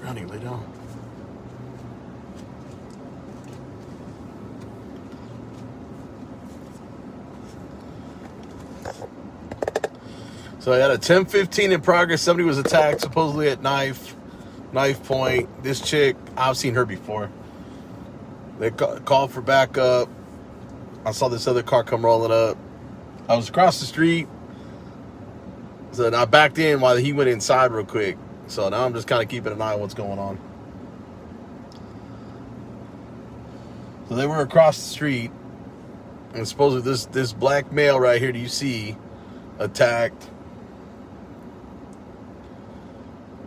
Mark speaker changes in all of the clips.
Speaker 1: Honey, lay down. So I had a 10-15 in progress. Somebody was attacked, supposedly at knife point. This chick, I've seen her before. They called for backup. I saw this other car come rolling up. I was across the street. So I backed in while he went inside real quick. So now I'm just kind of keeping an eye on what's going on. So they were across the street. And supposedly this black male right here that you see attacked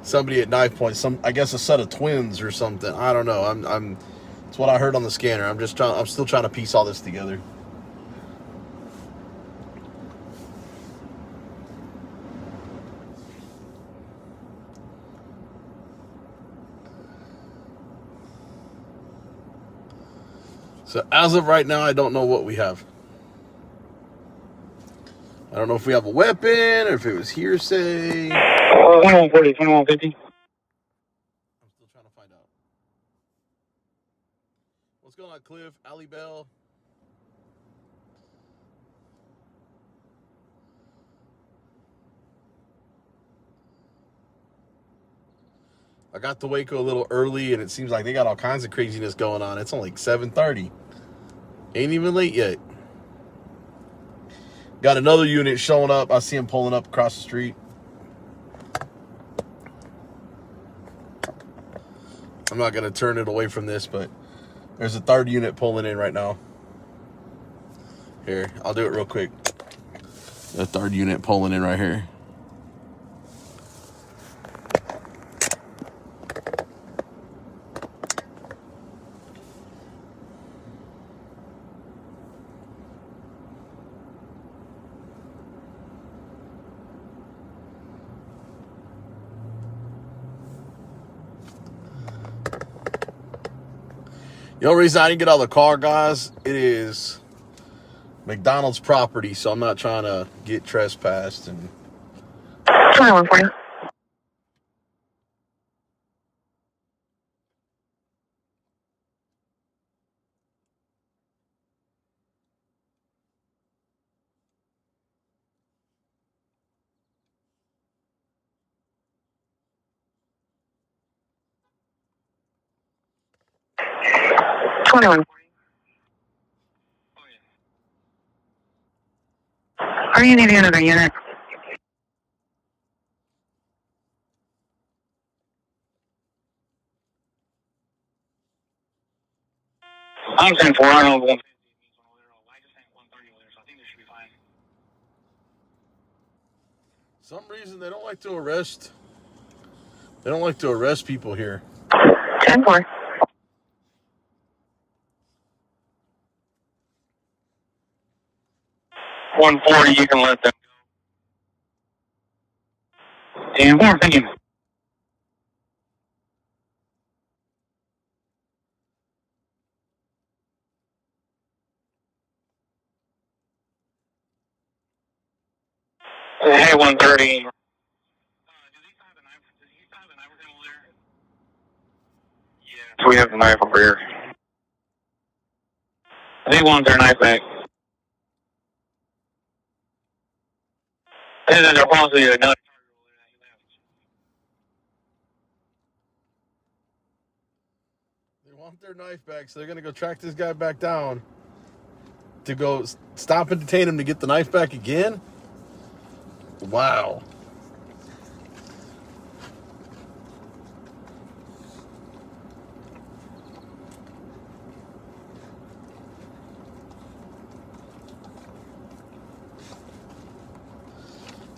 Speaker 1: somebody at knife point. I guess a set of twins or something. I don't know. It's what I heard on the scanner. I'm still trying to piece all this together. So as of right now, I don't know what we have. I don't know if we have a weapon or if it was hearsay.
Speaker 2: 2140, 2150.
Speaker 1: I'm still trying to find out. What's going on, Cliff? Ali Bell? I got to Waco a little early, and it seems like they got all kinds of craziness going on. It's only 7:30. Ain't even late yet. Got another unit showing up. I see him pulling up across the street. I'm not going to turn it away from this, but there's a third unit pulling in right now. Here, I'll do it real quick. The third unit pulling in right here. The only reason I didn't get out of the car, guys, it is McDonald's property, so I'm not trying to get trespassed. And
Speaker 2: 2140. Are you needing another unit? I'm saying 4 on 1.
Speaker 1: some reason they don't like to arrest. They don't like to arrest people here.
Speaker 2: 10-4. 140, you can let them go. 10-4, thank you. Hey, 130. Yes, we have the knife over here. They want their knife back. This is their policy. No.
Speaker 1: They want their knife back, so they're going to go track this guy back down to go stop and detain him to get the knife back again? Wow.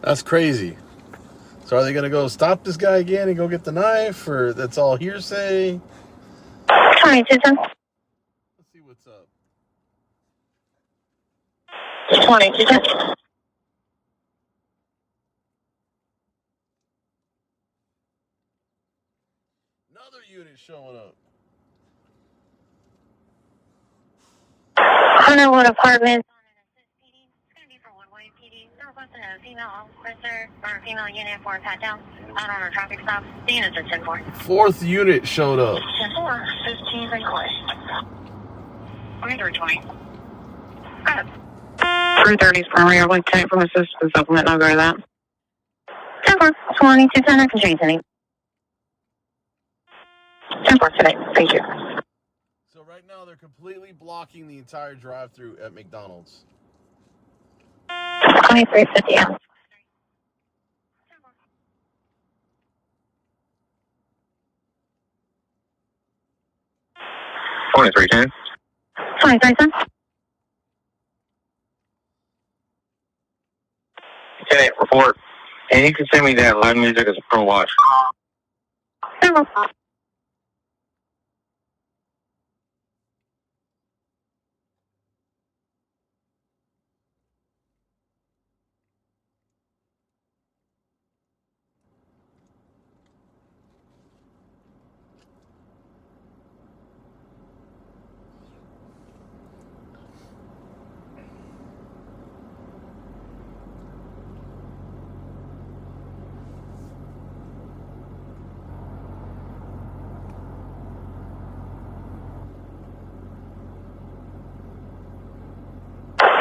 Speaker 1: That's crazy. So are they going to go stop this guy again and go get the knife, or that's all hearsay?
Speaker 2: 22, sir.
Speaker 1: Let's see what's up.
Speaker 2: 22, sir.
Speaker 1: Another unit showing up.
Speaker 2: Hunterwood Apartments. It's going to be for one-way PD. They're requesting a female officer or a female unit for a pat down out on a traffic stop. The units are 10-4.
Speaker 1: Fourth unit showed up.
Speaker 2: 10-4, 15 McCoy. 2320. Go ahead. 330's primary. I'd like to take from assistance supplement. I'll go to that. 10-4, 2210. I can change any. 10-4 today. Thank you.
Speaker 1: So right now they're completely blocking the entire drive-through at McDonald's.
Speaker 2: 2350 out. 2310. 2310. 10-8 report. And you can send me that loud music as a pro watch. 10-4.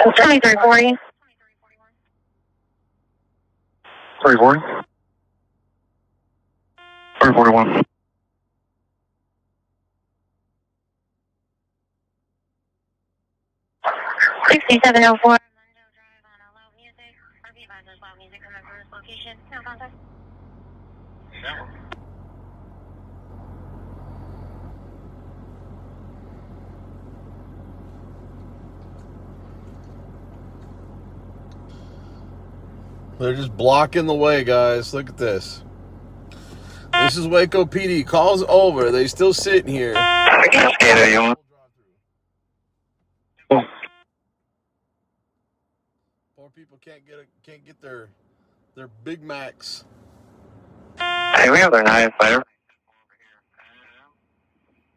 Speaker 2: It's 2340. 340. 341. 6704.
Speaker 1: They're just blocking the way, guys. Look at this. This is Waco PD. Call's over. They still sitting here.
Speaker 2: I can't scan it, you want?
Speaker 1: Poor people can't get their Big Macs.
Speaker 2: Hey, we have their knife there.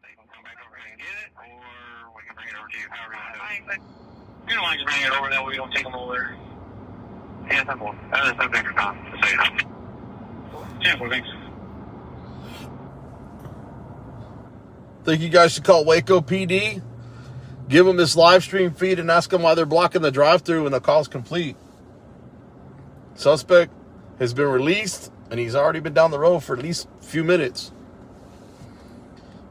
Speaker 2: They can come back over here and get it, or we can bring it over to you. However you want to do it. You don't mind just bringing it over, that way we don't take them over there. Yeah, simple. That is no bigger time to say that. Yeah, well, thanks.
Speaker 1: Think you guys should call Waco PD, give them this live stream feed, and ask them why they're blocking the drive-thru when the call's complete. Suspect has been released, and he's already been down the road for at least a few minutes.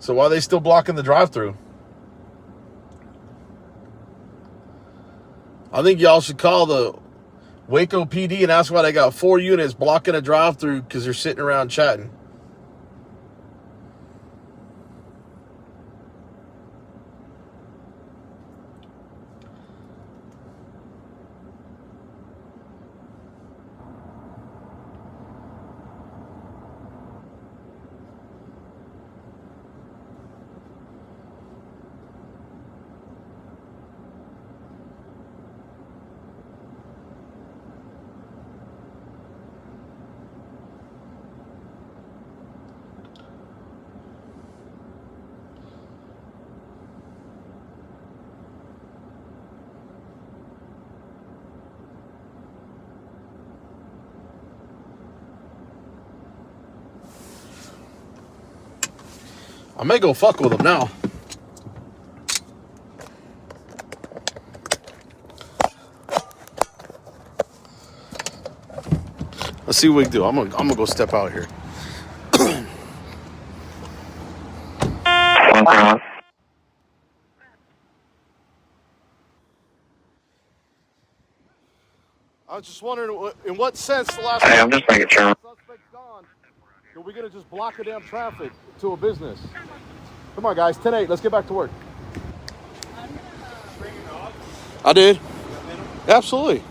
Speaker 1: So why are they still blocking the drive-thru? I think y'all should call the Waco PD and ask why they got 4 units blocking a drive-thru because they're sitting around chatting. I may go fuck with them now. Let's see what we can do. I'm gonna go step out here. I was just wondering, in what sense the last
Speaker 2: Hey, I'm just making sure.
Speaker 1: suspect's gone, are we gonna just block the damn traffic to a business? Come on, guys. 10-8. Let's get back to work. I did. Absolutely.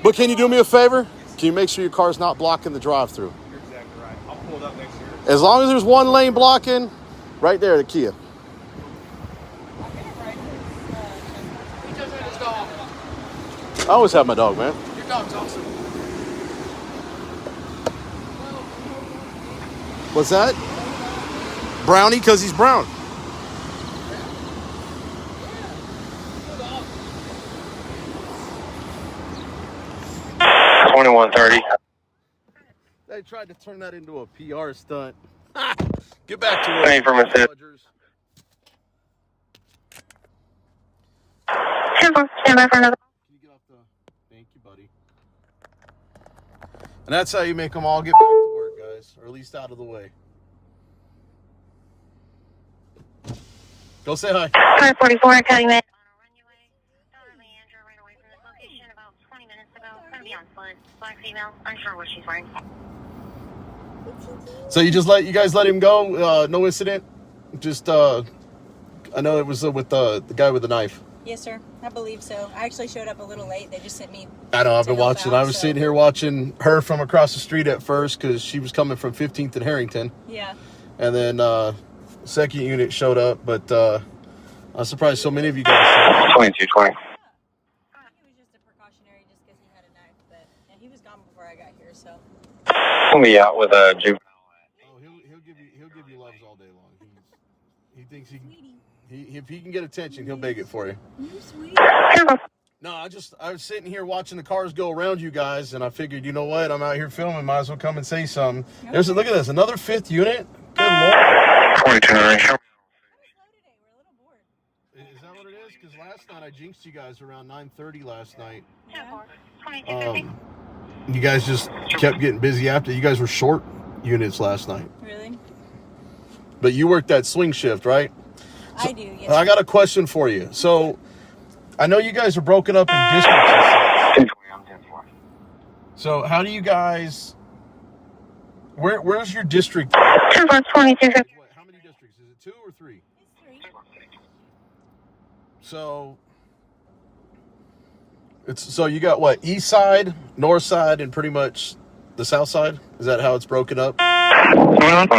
Speaker 1: But can you do me a favor? Can you make sure your car's not blocking the drive-thru?
Speaker 3: You're exactly right. I'll pull it up next year.
Speaker 1: As long as there's one lane blocking, right there, the Kia. I always have my dog, man.
Speaker 3: Your dog's awesome.
Speaker 1: What's that? Brownie, because he's brown. tried to turn that into a PR stunt. Get back to work.
Speaker 2: Thank you for my tip. Stand by for another.
Speaker 1: Can you get off the... Thank you, buddy. And that's how you make them all get back to work, guys. Or at least out of the way. Go say hi.
Speaker 2: 544, cutting it. About 20 minutes ago. Gonna be on foot. Black female. Unsure what she's wearing.
Speaker 1: So you guys let him go? No incident? Just, I know it was with the guy with the knife.
Speaker 4: Yes, sir. I believe so. I actually showed up a little late. They just sent me.
Speaker 1: I know, I've been watching. I was sitting here watching her from across the street at first because she was coming from 15th and Harrington.
Speaker 4: Yeah.
Speaker 1: And then second unit showed up, but I'm surprised so many of you guys.
Speaker 2: 2220.
Speaker 4: It was just a precautionary just because he had a knife, but yeah, he was gone before I got here, so.
Speaker 2: We'll be out with a juvenile.
Speaker 1: Oh, he'll give you loves all day long. He thinks if he can get attention, he'll beg it for you. No, I was sitting here watching the cars go around you guys, and I figured, you know what? I'm out here filming. Might as well come and say something. Okay. Look at this, another 5th unit. Good Lord.
Speaker 2: 22.
Speaker 1: Is that what it is? Because last night I jinxed you guys around 9:30 last night.
Speaker 4: Yeah.
Speaker 1: You guys just kept getting busy after. You guys were short units last night.
Speaker 4: Really?
Speaker 1: But you worked that swing shift, right?
Speaker 4: I do, yes.
Speaker 1: I got a question for you. So, I know you guys are broken up in districts and such. So, how do you guys... Where's your district?
Speaker 2: 22.
Speaker 1: How many districts? Is it 2 or 3?
Speaker 4: It's 3.
Speaker 1: So you got what? East side, north side, and pretty much the south side? Is that how it's broken up? North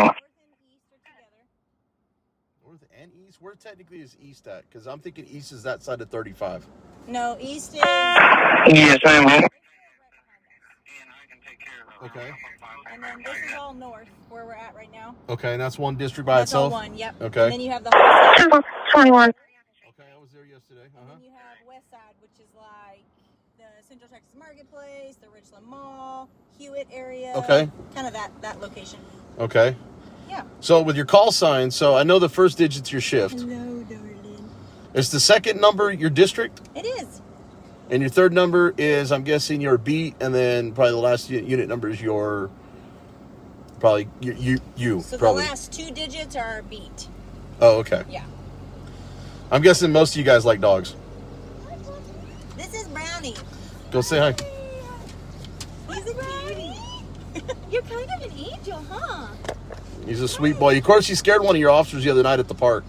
Speaker 1: and east? Where technically is east at? Because I'm thinking east is that side of 35.
Speaker 4: No, east is...
Speaker 2: Yes, I am.
Speaker 1: Okay.
Speaker 4: And then this is all north, where we're at right now.
Speaker 1: Okay, and that's one district by
Speaker 4: That's all
Speaker 1: itself?
Speaker 4: one, yep.
Speaker 1: Okay.
Speaker 4: And then you have the whole side.
Speaker 2: 21.
Speaker 1: Okay, I was there yesterday.
Speaker 4: And then you have west side, which is like the Central Texas Marketplace, the Richland Mall, Hewitt area.
Speaker 1: Okay.
Speaker 4: Kind of that location.
Speaker 1: Okay.
Speaker 4: Yeah.
Speaker 1: So with your call sign, so I know the first digit's your shift.
Speaker 4: Hello, darling.
Speaker 1: Is the second number your district?
Speaker 4: It is.
Speaker 1: And your third number is, I'm guessing, your beat, and then probably the last unit number is your, probably, you.
Speaker 4: So
Speaker 1: probably.
Speaker 4: the last 2 digits are our beat.
Speaker 1: Oh, okay.
Speaker 4: Yeah.
Speaker 1: I'm guessing most of you guys like dogs.
Speaker 4: This is Brownie.
Speaker 1: Go say hi.
Speaker 4: He's a cutie. You're kind of an angel, huh?
Speaker 1: He's a sweet boy. Of course, he scared one of your officers the other night at the park.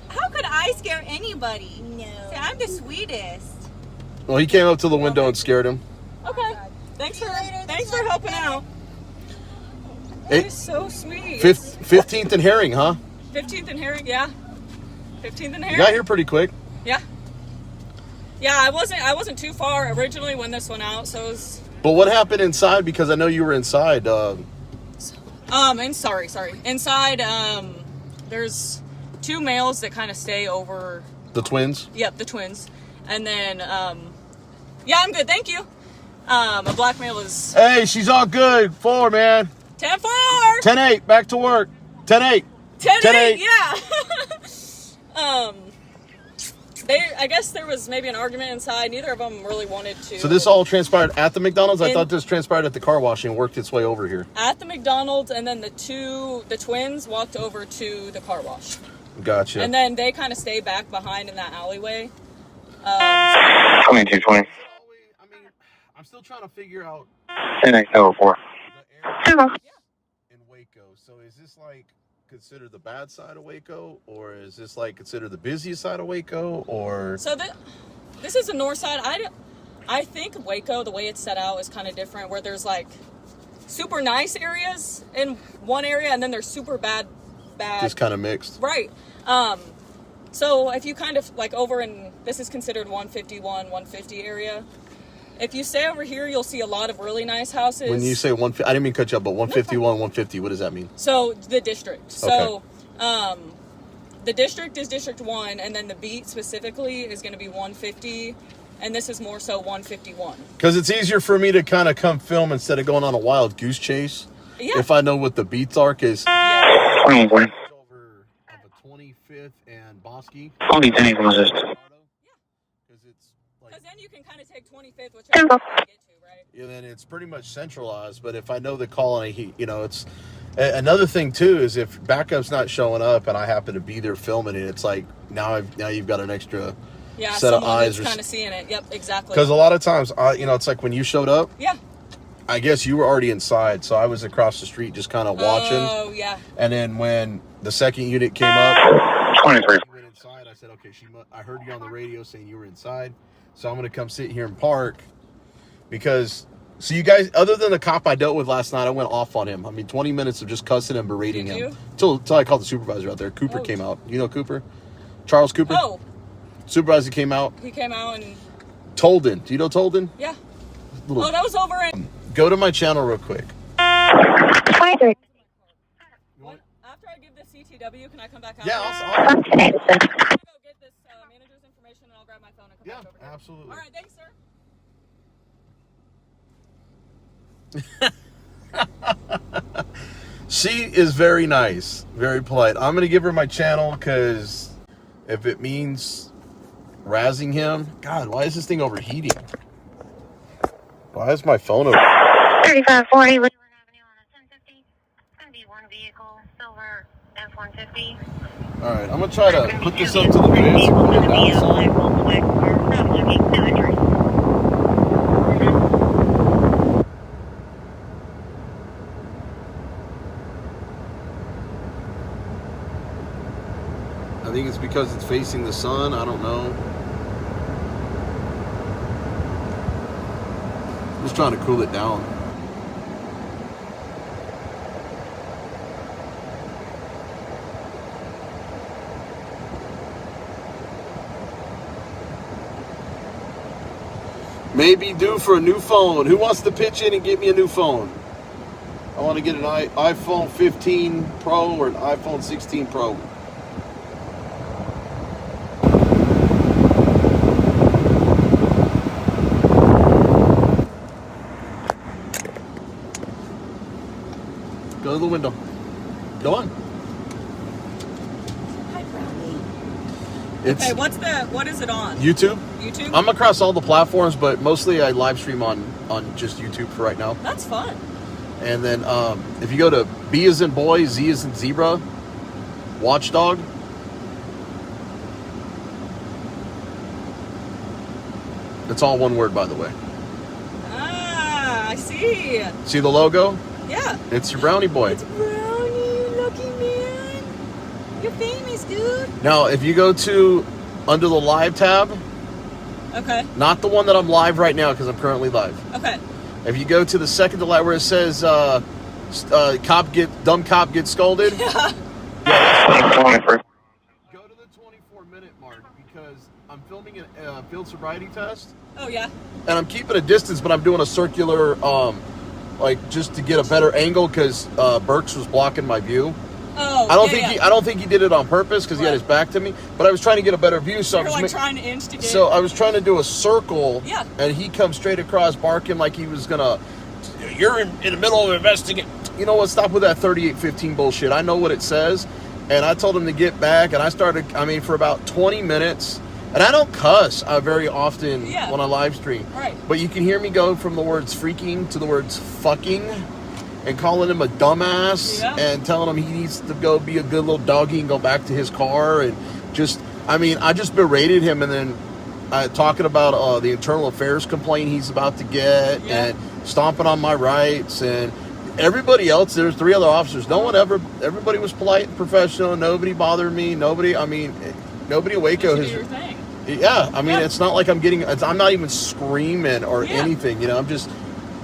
Speaker 4: How could I scare anybody? No. See, I'm the sweetest.
Speaker 1: Well, he came up to the window and scared him.
Speaker 4: Okay. Thanks for helping out.
Speaker 1: That
Speaker 4: is so sweet.
Speaker 1: 15th and Herring, huh?
Speaker 4: 15th and Herring, yeah. 15th and Herring.
Speaker 1: You got here pretty quick.
Speaker 4: Yeah. Yeah, I wasn't too far originally when this went out, so it was.
Speaker 1: But what happened inside? Because I know you were inside.
Speaker 4: Inside, there's 2 males that kind of stay over.
Speaker 1: The twins?
Speaker 4: Yep, the twins. And then, yeah, I'm good, thank you. A black male is...
Speaker 1: Hey, she's all good. 4, man.
Speaker 4: 10-4.
Speaker 1: 10-8, back to work. 10-8.
Speaker 4: 10-8, yeah. I guess there was maybe an argument inside. Neither of them really wanted to.
Speaker 1: So this all transpired at the McDonald's? I thought this transpired at the car wash and worked its way over here.
Speaker 4: At the McDonald's, and then the twins walked over to the car wash.
Speaker 1: Gotcha.
Speaker 4: And then they kind of stayed back behind in that alleyway.
Speaker 2: 2220.
Speaker 1: I mean, I'm still trying to figure out
Speaker 2: 10-8-04.
Speaker 1: the area in Waco. So is this like considered the bad side of Waco, or is this like considered the busiest side of Waco, or?
Speaker 4: So this is the north side. I think Waco, the way it's set out, is kind of different, where there's like super nice areas in one area, and then there's super bad.
Speaker 1: Just kind of mixed.
Speaker 4: Right. So if you kind of like over in, this is considered 151, 150 area. If you stay over here, you'll see a lot of really nice houses.
Speaker 1: When you say 150, I didn't mean to cut you up, but 151, 150, what does that mean?
Speaker 4: So the district. So
Speaker 1: Okay.
Speaker 4: The district is District 1, and then the beat specifically is going to be 150, and this is more so 151.
Speaker 1: Because it's easier for me to kind of come film instead of going on a wild goose chase.
Speaker 4: Yeah.
Speaker 1: if I know what the beats are, because
Speaker 4: Yeah.
Speaker 1: over of a 25th and Bosque.
Speaker 2: I'll be thankful for this.
Speaker 1: Because it's like,
Speaker 4: Because then you can kind of take 25th, which I get to, right?
Speaker 1: yeah, then it's pretty much centralized. But if I know the call and it's another thing too is if backup's not showing up and I happen to be there filming it, it's like now you've got an extra set of eyes
Speaker 4: kind of seeing it. Yep, exactly.
Speaker 1: Because a lot of times, it's like when you showed up.
Speaker 4: Yeah.
Speaker 1: I guess you were already inside, so I was across the street just kind of watching.
Speaker 4: Oh yeah.
Speaker 1: And then when the second unit came up,
Speaker 2: 23.
Speaker 1: she went inside. I said, "Okay, I heard you on the radio saying you were inside, so I'm gonna come sit here and park." Because, so you guys, other than the cop I dealt with last night, I went off on him. I mean, 20 minutes of just cussing and berating
Speaker 4: Did
Speaker 1: him
Speaker 4: you?
Speaker 1: till I called the supervisor out there. Cooper came out. You know Cooper, Charles Cooper.
Speaker 4: Oh.
Speaker 1: Supervisor came out.
Speaker 4: He came out and.
Speaker 1: Tolden. Do you know Tolden?
Speaker 4: Yeah. Oh, that was over in.
Speaker 1: Go to my channel real quick.
Speaker 2: 23.
Speaker 4: After I give this CTW, can I come back out?
Speaker 1: Yeah,
Speaker 4: I'm gonna go get this manager's information and I'll grab my phone and come back over here.
Speaker 1: Absolutely.
Speaker 4: All right, thanks, sir.
Speaker 1: She is very nice, very polite. I'm going to give her my channel because if it means razzing him, God, why is this thing overheating? Why is my phone over?
Speaker 2: 3540 Leeward Avenue on a 1050. It's going to be one vehicle, silver F-150.
Speaker 1: All right, I'm going to try to put this up to the base and put it down some.
Speaker 2: Not looking, no injuries.
Speaker 1: I think it's because it's facing the sun. I don't know. I'm just trying to cool it down. Maybe due for a new phone. Who wants to pitch in and get me a new phone? I want to get an iPhone 15 Pro or an iPhone 16 Pro. Go to the window. Go on.
Speaker 4: Hi, Brownie.
Speaker 1: It's
Speaker 4: Okay, what is it on?
Speaker 1: YouTube.
Speaker 4: YouTube?
Speaker 1: I'm across all the platforms, but mostly I live stream on just YouTube for right now.
Speaker 4: That's fun.
Speaker 1: And then if you go to B as in boy, Z as in zebra, watchdog. It's all one word, by the way.
Speaker 4: Ah, I see.
Speaker 1: See the logo?
Speaker 4: Yeah.
Speaker 1: It's your brownie boy.
Speaker 4: It's Brownie, you lucky man. You're famous, dude.
Speaker 1: Now, if you go to under the live tab,
Speaker 4: Okay.
Speaker 1: not the one that I'm live right now because I'm currently live.
Speaker 4: Okay.
Speaker 1: If you go to the second to live where it says dumb cop gets scolded.
Speaker 4: Yeah.
Speaker 1: Go to the 24-minute mark because I'm filming a field sobriety test.
Speaker 4: Oh, yeah.
Speaker 1: And I'm keeping a distance, but I'm doing a circular, like just to get a better angle because Burks was blocking my view.
Speaker 4: Oh,
Speaker 1: I don't think he did it on purpose because he had his back to me. But I was trying to get a better view, so
Speaker 4: You're like trying to instigate.
Speaker 1: So I was trying to do a circle.
Speaker 4: Yeah.
Speaker 1: And he comes straight across, barking like he was gonna. You're in the middle of investigating. You know what? Stop with that 3815 bullshit. I know what it says, and I told him to get back. And I started. I mean, for about 20 minutes. And I don't cuss very often when I live stream.
Speaker 4: Right.
Speaker 1: But you can hear me go from the words freaking to the words fucking and calling him a dumbass and telling him he needs to go be a good little doggy and go back to his car. And just, I mean, I just berated him and then talking about the internal affairs complaint he's about to get and stomping on my rights. And everybody else, there's 3 other officers. Everybody was polite and professional. Nobody bothered me. Nobody in Waco has. Yeah, I mean, it's not like I'm not even screaming or anything, you know, I'm just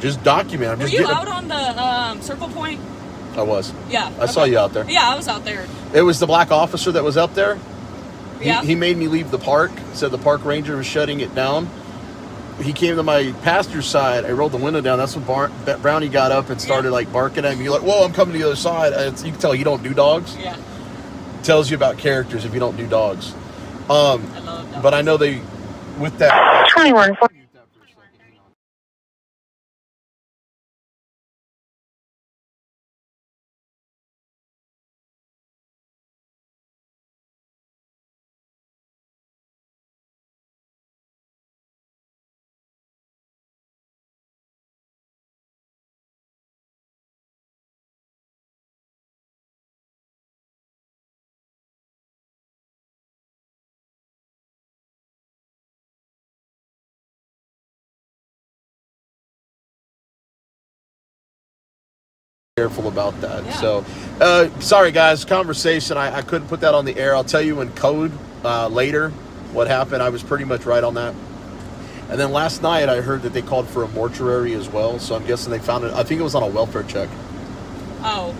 Speaker 1: documenting.
Speaker 4: Were you out on the Circle Point?
Speaker 1: I was.
Speaker 4: Yeah.
Speaker 1: I saw you out there.
Speaker 4: Yeah, I was out there.
Speaker 1: It was the black officer that was up there.
Speaker 4: Yeah.
Speaker 1: He made me leave the park, said the park ranger was shutting it down. He came to my passenger side. I rolled the window down. That's when Brownie got up and started like barking at me. You're like, whoa, I'm coming to the other side. You can tell you don't do dogs.
Speaker 4: Yeah.
Speaker 1: Tells you about characters if you don't do dogs.
Speaker 4: I love dogs.
Speaker 1: But I know with that
Speaker 2: 21.
Speaker 1: careful about that.
Speaker 4: Yeah.
Speaker 1: So, sorry guys, conversation. I couldn't put that on the air. I'll tell you in code later what happened. I was pretty much right on that. And then last night I heard that they called for a mortuary as well. So I'm guessing they found it. I think it was on a welfare check.
Speaker 4: Oh,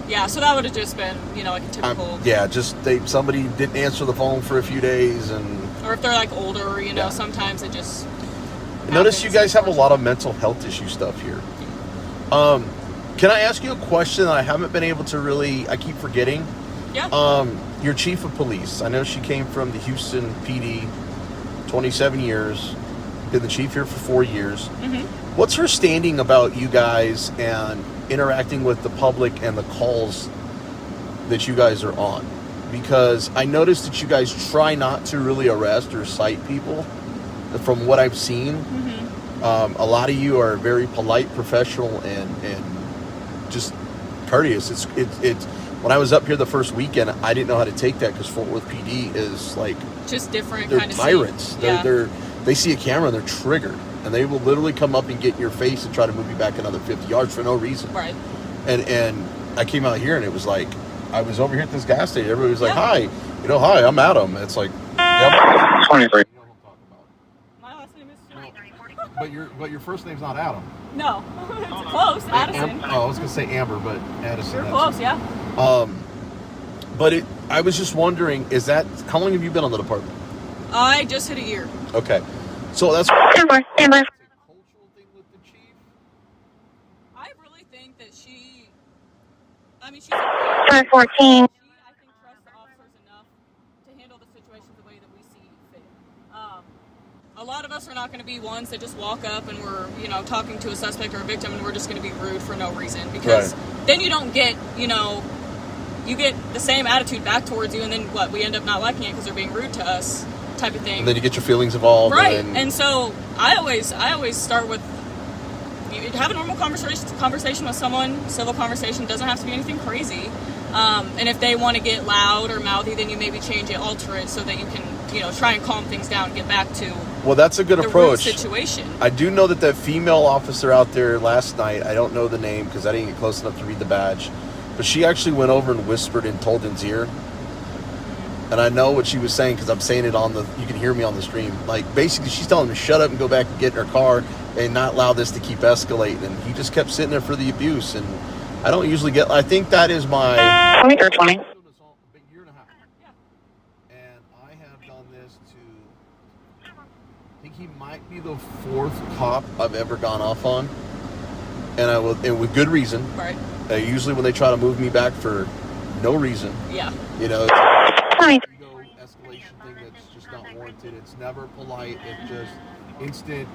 Speaker 4: yeah. So that would have just been, like a typical.
Speaker 1: Yeah, just somebody didn't answer the phone for a few days,
Speaker 4: or if they're like older, sometimes it just.
Speaker 1: Notice you guys have a lot of mental health issue stuff here. Can I ask you a question that I haven't been able to really? I keep forgetting.
Speaker 4: Yeah.
Speaker 1: Your chief of police. I know she came from the Houston PD, 27 years. Been the chief here for 4 years.
Speaker 4: Mm-hmm.
Speaker 1: What's her standing about you guys and interacting with the public and the calls that you guys are on? Because I noticed that you guys try not to really arrest or cite people. From what I've seen,
Speaker 4: mm-hmm.
Speaker 1: A lot of you are very polite, professional, and just courteous. It's when I was up here the first weekend, I didn't know how to take that because Fort Worth PD is like
Speaker 4: just different.
Speaker 1: They're
Speaker 4: kind of
Speaker 1: tyrants.
Speaker 4: Yeah.
Speaker 1: They see a camera and they're triggered, and they will literally come up and get in your face and try to move you back another 50 yards for no reason.
Speaker 4: Right.
Speaker 1: And I came out here and it was like I was over here at this gas station. Everybody was like, "Hi, hi, I'm Adam." It's like,
Speaker 2: yeah, 23.
Speaker 4: My last name is.
Speaker 1: But your first name's not Adam.
Speaker 4: No, it's close. Addison.
Speaker 1: I was gonna say Amber, but Addison.
Speaker 4: You're close, yeah.
Speaker 1: But I was just wondering, how long have you been on the department?
Speaker 4: I just hit a year.
Speaker 1: Okay, so that's
Speaker 2: Amber.
Speaker 1: a cultural thing with the chief.
Speaker 4: I really think that she's. She's.
Speaker 2: 514.
Speaker 4: I think trusts the officers enough to handle the situation the way that we see fit. A lot of us are not going to be ones that just walk up and we're, talking to a suspect or a victim and we're just going to be rude for no reason, because then you don't get, you get the same attitude back towards you, and then we end up not liking it because they're being rude to us, type of thing.
Speaker 1: And then you get your feelings involved.
Speaker 4: Right. And so I always start with, you have a normal conversation with someone. Civil conversation doesn't have to be anything crazy. And if they want to get loud or mouthy, then you maybe change it, alter it, so that you can, try and calm things down and get back to.
Speaker 1: Well, that's a good approach.
Speaker 4: Situation.
Speaker 1: I do know that female officer out there last night, I don't know the name because I didn't get close enough to read the badge, but she actually went over and whispered in Tolden's ear. And I know what she was saying because I'm saying it you can hear me on the stream. Like, basically, she's telling him to shut up and go back and get in her car and not allow this to keep escalating. And he just kept sitting there for the abuse. And I don't usually I think that is my...
Speaker 2: 20 or 20.
Speaker 1: Year and a half. And I have done this to... I think he might be the 4th cop I've ever gone off on. And with good reason.
Speaker 4: Right.
Speaker 1: Usually when they try to move me back for no reason.
Speaker 4: Yeah.
Speaker 1: It's an ego escalation thing that's just not warranted. It's never polite. It's just instant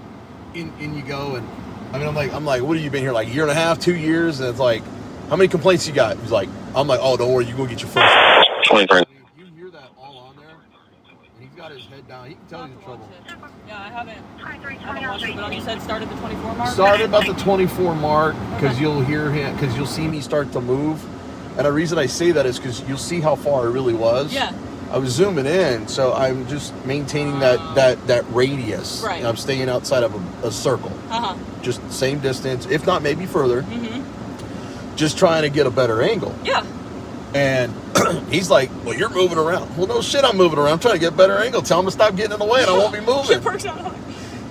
Speaker 1: in you go. And I'm like, what have you been here, like a year and a half, 2 years? And it's like, how many complaints you got? He's like, I'm like, oh, don't worry, you go get your first.
Speaker 2: 23.
Speaker 1: You hear that all on there, and he's got his head down. He can tell you the trouble.
Speaker 4: Yeah, I haven't watched it, but you said started the 24 mark?
Speaker 1: Started about the 24 mark, because you'll hear him, because you'll see me start to move. And the reason I say that is because you'll see how far it really was.
Speaker 4: Yeah.
Speaker 1: I was zooming in, so I'm just maintaining that radius.
Speaker 4: Right.
Speaker 1: And I'm staying outside of a circle.
Speaker 4: Uh-huh.
Speaker 1: Just the same distance, if not maybe further.
Speaker 4: Mm-hmm.
Speaker 1: Just trying to get a better angle.
Speaker 4: Yeah.
Speaker 1: And he's like, well, you're moving around. Well, no shit, I'm moving around. I'm trying to get a better angle. Tell him to stop getting in the way and I won't be moving.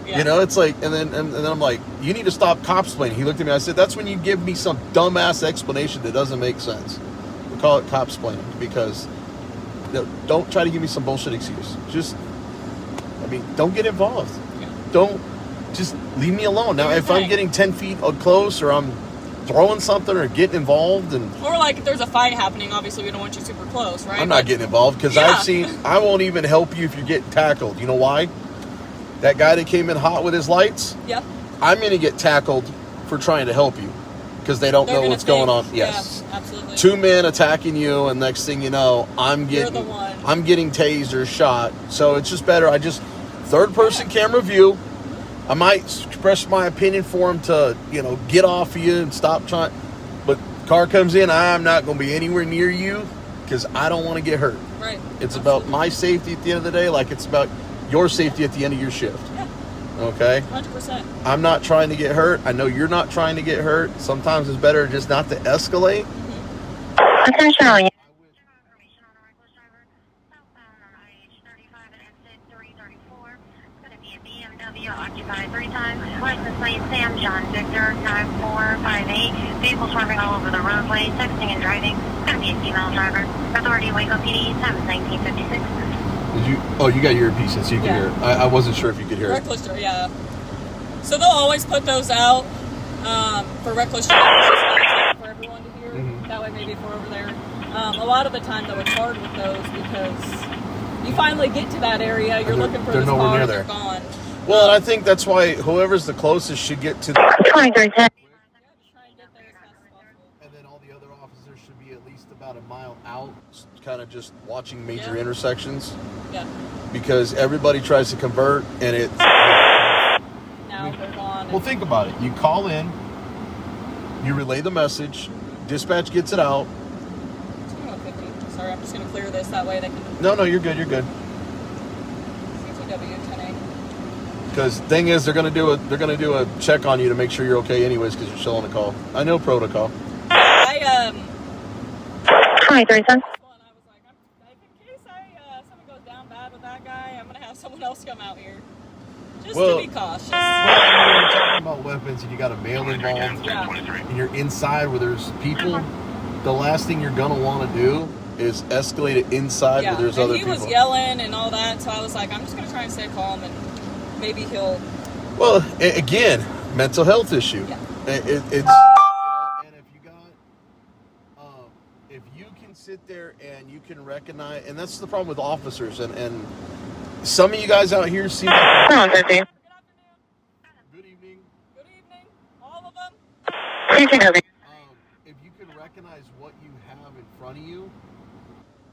Speaker 4: Yeah.
Speaker 1: It's like, and then I'm like, you need to stop cop-splaining. He looked at me, I said, that's when you give me some dumbass explanation that doesn't make sense. We call it cop-splaining, because don't try to give me some bullshit excuse. Don't get involved.
Speaker 4: Yeah.
Speaker 1: Don't, just leave me alone. Now, if I'm getting 10 feet close, or I'm throwing something or getting involved,
Speaker 4: or like if there's a fight happening, obviously we don't want you super close, right?
Speaker 1: I'm not getting involved, because I won't even help you if you're getting tackled. You know why? That guy that came in hot with his lights,
Speaker 4: yeah,
Speaker 1: I'm going to get tackled for trying to help you, because they don't know what's going on. Yes,
Speaker 4: yeah, absolutely.
Speaker 1: 2 men attacking you, and next thing you know, I'm getting tased or shot. So it's just better. Third person camera view. I might express my opinion for him to, get off of you and stop trying. But car comes in, I'm not going to be anywhere near you, because I don't want to get hurt.
Speaker 4: Right.
Speaker 1: It's about my safety at the end of the day, like it's about your safety at the end of your shift.
Speaker 4: Yeah.
Speaker 1: Okay?
Speaker 4: 100%.
Speaker 1: I'm not trying to get hurt. I know you're not trying to get hurt. Sometimes it's better just not to escalate.
Speaker 2: Attention all units. Occupied 3 times. License plate Sam John Victor 9458. Vehicle swerving all over the roadway, texting and driving. Going to be a female driver. Authority Waco PD 71956.
Speaker 1: Did you? Oh, you got your earpiece, so you could hear it. I wasn't sure if you could hear it.
Speaker 4: Reckless, yeah. So they'll always put those out for reckless driving for everyone to hear. That way, maybe if we're over there. A lot of the time, though, it's hard with those because you finally get to that area, you're looking for this car, and they're gone.
Speaker 1: Well, and I think that's why whoever's the closest should get to the...
Speaker 2: 2310.
Speaker 1: And then all the other officers should be at least about a mile out, kind of just watching major intersections.
Speaker 4: Yeah.
Speaker 1: Because everybody tries to convert, and it's...
Speaker 4: Now they're gone.
Speaker 1: Well, think about it. You call in, you relay the message, dispatch gets it out.
Speaker 4: 2150. Sorry, I'm just going to clear this. That way they can...
Speaker 1: No, you're good, you're good.
Speaker 4: CTW 10A.
Speaker 1: Because thing is, they're gonna do a check on you to make sure you're okay, anyways, because you're still on the call. I know protocol.
Speaker 4: I
Speaker 2: 2310.
Speaker 4: I was like, in case something goes down bad with that guy, I'm gonna have someone else come out here, just to be cautious.
Speaker 1: Well, you're talking about weapons, and you got a male involved,
Speaker 4: Yeah.
Speaker 1: and you're inside where there's people. The last thing you're gonna want to do is escalate it inside where there's other people.
Speaker 4: He was yelling and all that, so I was like, I'm just gonna try and stay calm and. Maybe he'll.
Speaker 1: Well, again, mental health issue.
Speaker 4: Yeah.
Speaker 1: It's and if you got, if you can sit there and you can recognize, and that's the problem with officers, and some of you guys out here seem like.
Speaker 2: Come on, 50.
Speaker 1: Good evening.
Speaker 4: Good evening, all of them.
Speaker 2: CTW.
Speaker 1: If you can recognize what you have in front of you,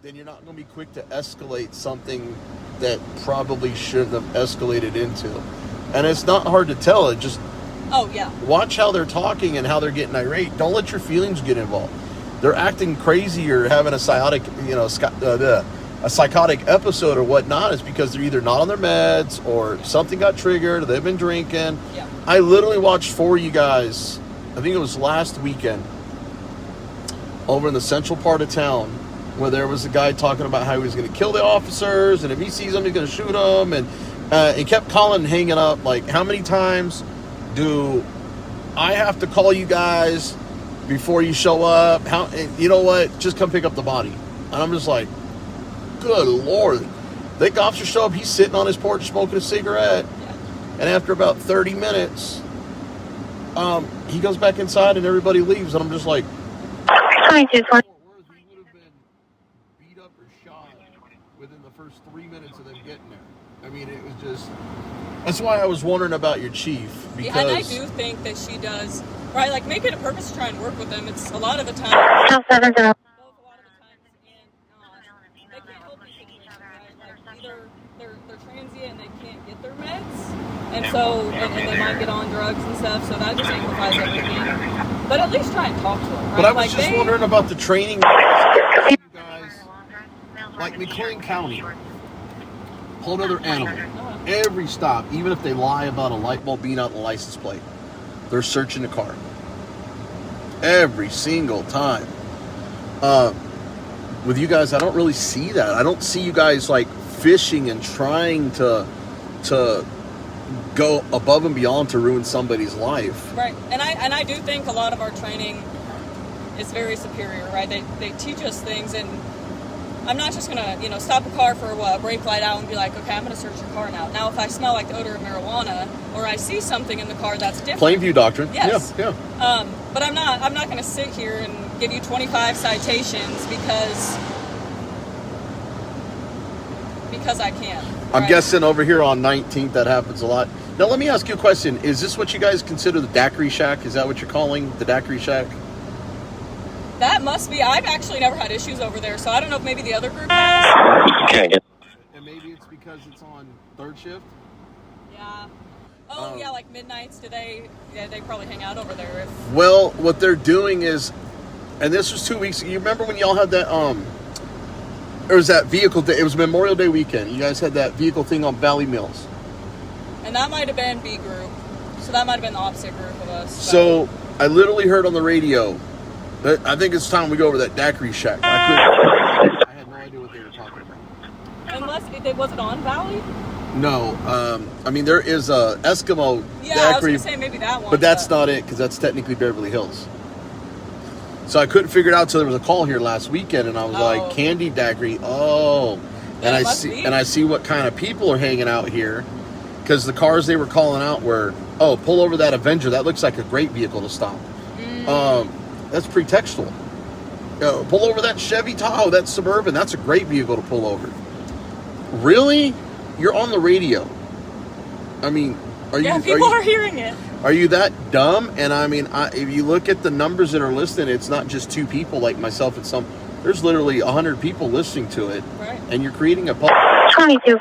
Speaker 1: then you're not going to be quick to escalate something that probably shouldn't have escalated into. And it's not hard to tell. It just watch how they're talking and how they're getting irate. Don't let your feelings get involved. They're acting crazy or having a psychotic episode or whatnot. It's because they're either not on their meds or something got triggered or they've been drinking.
Speaker 4: Yeah.
Speaker 1: I literally watched 4 of you guys, I think it was last weekend, over in the central part of town, where there was a guy talking about how he was going to kill the officers, and if he sees them, he's going to shoot them, and he kept calling and hanging up. Like, how many times do I have to call you guys before you show up? How, you know what? Just come pick up the body. And I'm just like, good Lord. The officer show up, he's sitting on his porch smoking a cigarette, and after about 30 minutes, he goes back inside and everybody leaves, and I'm just like,
Speaker 2: 2220.
Speaker 1: within the first 3 minutes of them getting there. I mean, it was just... That's why I was wondering about your chief, because...
Speaker 4: And I do think that she does, right, like, make it a purpose to try and work with them. It's a lot of the time...
Speaker 2: South 70.
Speaker 4: They can't help the situation, right? Like, either they're transient and they can't get their meds, and so, and they might get on drugs and stuff, so that just amplifies everything. But at least try and talk to them, right?
Speaker 1: But I was just wondering about the training... You guys, like McLean County, whole other animal. Every stop, even if they lie about a light bulb being out in the license plate, they're searching the car. Every single time. With you guys, I don't really see that. I don't see you guys like fishing and trying to go above and beyond to ruin somebody's life.
Speaker 4: Right, and I do think a lot of our training is very superior, right? They teach us things, and I'm not just gonna, stop a car for a brake light out and be like, okay, I'm gonna search your car now. Now, if I smell like the odor of marijuana, or I see something in the car that's different.
Speaker 1: Plainview doctrine.
Speaker 4: Yes.
Speaker 1: Yeah.
Speaker 4: But I'm not gonna sit here and give you 25 citations because I can.
Speaker 1: I'm guessing over here on 19th that happens a lot. Now, let me ask you a question. Is this what you guys consider the daiquiri shack? Is that what you're calling the daiquiri shack?
Speaker 4: That must be. I've actually never had issues over there, so I don't know if maybe the other group has.
Speaker 1: And maybe it's because it's on third shift?
Speaker 4: Yeah. Oh, yeah, like midnights, they probably hang out over there.
Speaker 1: Well, what they're doing is, and this was 2 weeks ago. You remember when y'all had that, there was that vehicle day. It was Memorial Day weekend. You guys had that vehicle thing on Valley Mills.
Speaker 4: And that might have been B group. So that might have been the opposite group of us.
Speaker 1: So I literally heard on the radio that I think it's time we go over that daiquiri shack. I had no idea what they were talking about.
Speaker 4: Unless it wasn't on Valley?
Speaker 1: No, I mean there is a Eskimo
Speaker 4: Yeah,
Speaker 1: daiquiri,
Speaker 4: I was going to say maybe that one.
Speaker 1: but that's not it because that's technically Beverly Hills. So I couldn't figure it out till there was a call here last weekend, and I was like, candy daiquiri. Oh, and I see what kind of people are hanging out here, because the cars they were calling out were, oh, pull over that Avenger. That looks like a great vehicle to stop. That's pretextual. Pull over that Chevy Tahoe. That Suburban. That's a great vehicle to pull over. Really? You're on the radio. I mean,
Speaker 4: people are hearing it.
Speaker 1: Are you that dumb? And I mean, if you look at the numbers that are listed, it's not just 2 people like myself and some. There's literally 100 people listening to it,
Speaker 4: right?
Speaker 1: And you're creating a
Speaker 2: 22.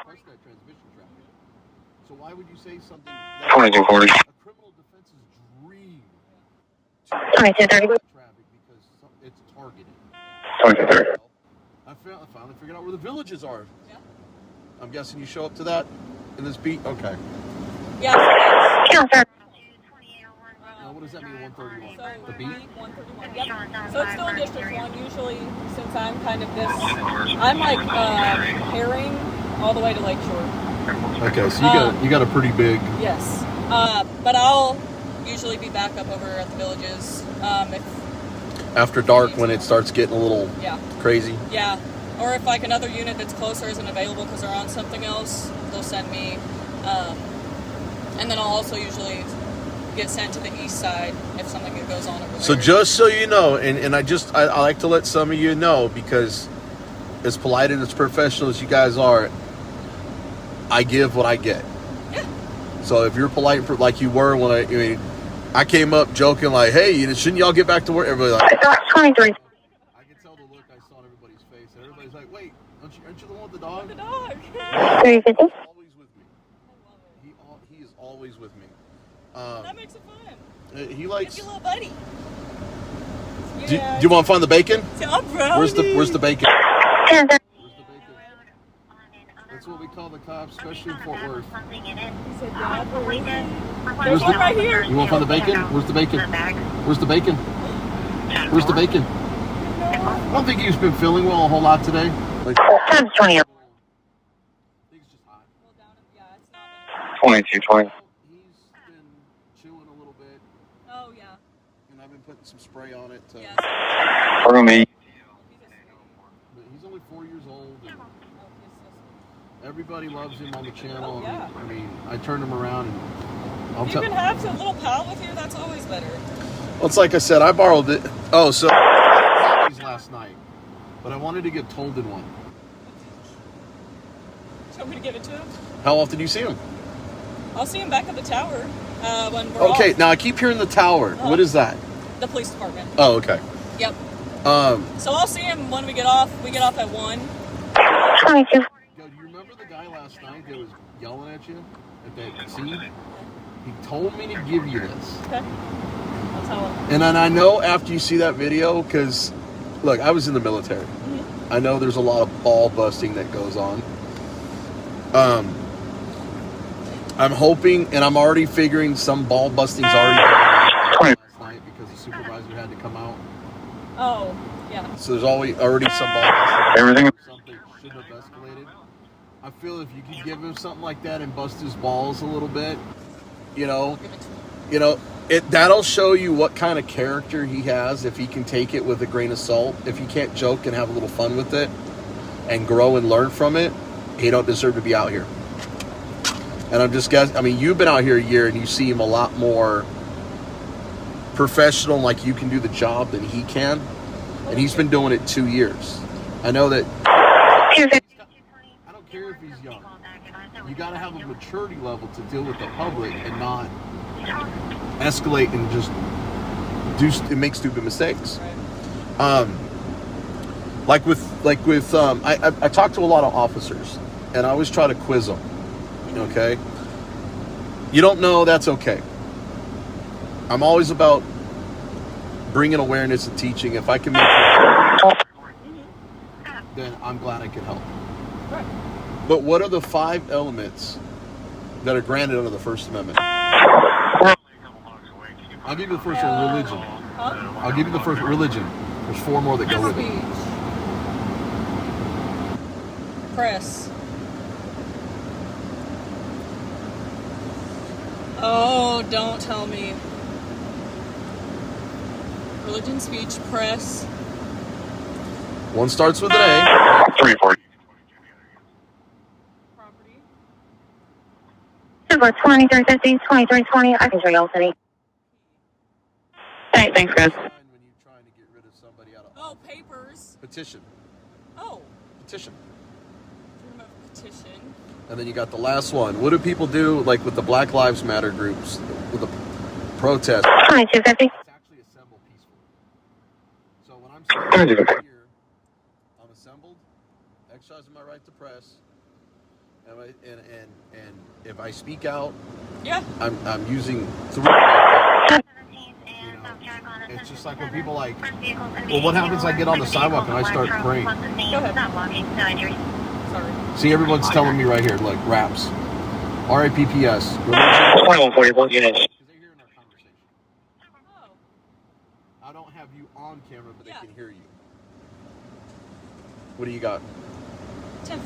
Speaker 1: So why would you say something?
Speaker 2: 2240.
Speaker 1: A criminal defense's dream.
Speaker 2: 2230.
Speaker 1: Traffic because it's targeted.
Speaker 2: 2230.
Speaker 1: I finally figured out where the villages are. Yeah. I'm guessing you show up to that in this beat. Okay.
Speaker 4: Yeah.
Speaker 2: Counselor.
Speaker 1: What does that mean, 131?
Speaker 4: So
Speaker 1: The beat?
Speaker 4: 131. Yep. So it's still in District 1. Usually, since I'm kind of this, I'm like Herring all the way to Lakeshore.
Speaker 1: Okay, so you got a pretty big.
Speaker 4: Yes. But I'll usually be back up over at the villages
Speaker 1: After dark, when it starts getting a little crazy.
Speaker 4: Yeah. Or if like another unit that's closer isn't available because they're on something else, they'll send me. And then I'll also usually get sent to the east side if something goes on over there.
Speaker 1: So just so you know, and I like to let some of you know, because as polite and as professional as you guys are, I give what I get.
Speaker 4: Yeah.
Speaker 1: So if you're polite like you were when I came up joking like, hey, shouldn't y'all get back to work? Everybody like,
Speaker 2: 23.
Speaker 1: I can tell the look I saw on everybody's face. And everybody's like, wait, aren't you the one with the dog?
Speaker 4: The dog.
Speaker 2: 350.
Speaker 1: Always with me. He is always with me.
Speaker 4: That makes it fun.
Speaker 1: He likes.
Speaker 4: It's your little buddy.
Speaker 1: Do you want to find the bacon?
Speaker 4: Yeah,
Speaker 1: Where's the bacon?
Speaker 2: 10.
Speaker 1: Where's the bacon? That's what we call the cops, especially in Fort Worth.
Speaker 4: There's one right here.
Speaker 1: You want to find the bacon? Where's the bacon? Where's the bacon? Where's the bacon? I don't think he's been feeling well a whole lot today. Like,
Speaker 2: Times 20.
Speaker 1: I think it's just hot.
Speaker 2: 2220.
Speaker 1: He's been chewing a little bit.
Speaker 4: Oh, yeah.
Speaker 1: And I've been putting some spray on it.
Speaker 4: Yeah.
Speaker 2: For me.
Speaker 1: But he's only 4 years old. And everybody loves him on the channel.
Speaker 4: Oh, yeah.
Speaker 1: I mean, I turned him around and
Speaker 4: If you can have a little pal with you, that's always better.
Speaker 1: Well, it's like I said, I borrowed it. Oh, so I had these last night, but I wanted to get told in one.
Speaker 4: Do you want me to give it to him?
Speaker 1: How often do you see him?
Speaker 4: I'll see him back at the tower when we're
Speaker 1: Okay,
Speaker 4: off.
Speaker 1: now I keep hearing the tower. What is that?
Speaker 4: The police department.
Speaker 1: Oh, okay.
Speaker 4: Yep. So I'll see him when we get off. We get off at 1.
Speaker 2: 22.
Speaker 1: Yo, do you remember the guy last night that was yelling at you at that scene? He told me to give you this.
Speaker 4: Okay. I'll tell him.
Speaker 1: And then I know after you see that video, because, look, I was in the military.
Speaker 4: Mm-hmm.
Speaker 1: I know there's a lot of ball busting that goes on. I'm hoping, and I'm already figuring some ball busting's already going on last night because the supervisor had to come out.
Speaker 4: Oh, yeah.
Speaker 1: So there's already some ball busting.
Speaker 2: Everything.
Speaker 1: Something should have escalated. I feel if you could give him something like that and bust his balls a little bit, that'll show you what kind of character he has if he can take it with a grain of salt. If he can't joke and have a little fun with it and grow and learn from it, he don't deserve to be out here. And I'm just guessing, I mean, you've been out here a year and you see him a lot more professional, like you can do the job than he can. And he's been doing it 2 years. I know that. I don't care if he's young. You got to have a maturity level to deal with the public and not escalate and just make stupid mistakes. I talk to a lot of officers and I always try to quiz them. Okay, you don't know, that's okay. I'm always about bringing awareness and teaching. If I can make it, then I'm glad I can help.
Speaker 4: Right.
Speaker 1: But what are the 5 elements that are granted under the First Amendment.
Speaker 2: We're only a couple blocks away. Can you
Speaker 1: I'll give you the first one, religion.
Speaker 4: Huh?
Speaker 1: I'll give you the first, religion. There's 4 more that go with it.
Speaker 4: Speech. Press. Oh, don't tell me. Religion, speech, press.
Speaker 1: One starts with an A.
Speaker 2: 340.
Speaker 4: Property.
Speaker 5: Number 2350, 2320, I can show y'all city. Hey, thanks, guys.
Speaker 1: When you're trying to get rid of somebody out of
Speaker 4: Oh, papers.
Speaker 1: petition.
Speaker 4: Oh,
Speaker 1: Petition.
Speaker 4: remove petition.
Speaker 1: And then you got the last one. What do people do, like with the Black Lives Matter groups, with the protest?
Speaker 5: 2250.
Speaker 1: It's actually assemble peacefully. So when I'm standing here, I'm assembled, exercising my right to press, and if I speak out,
Speaker 4: Yeah.
Speaker 1: I'm using 3. It's just like when people like, well, what happens? I get on the sidewalk and I start praying.
Speaker 4: Go ahead. Sorry.
Speaker 1: See, everyone's telling me right here, like raps, RIPPS, religion.
Speaker 2: 2144 units.
Speaker 1: Because they're hearing our conversation.
Speaker 4: Oh.
Speaker 1: I don't have you on camera, but
Speaker 4: Yeah.
Speaker 1: they can hear you. What do you got?
Speaker 4: 10-4.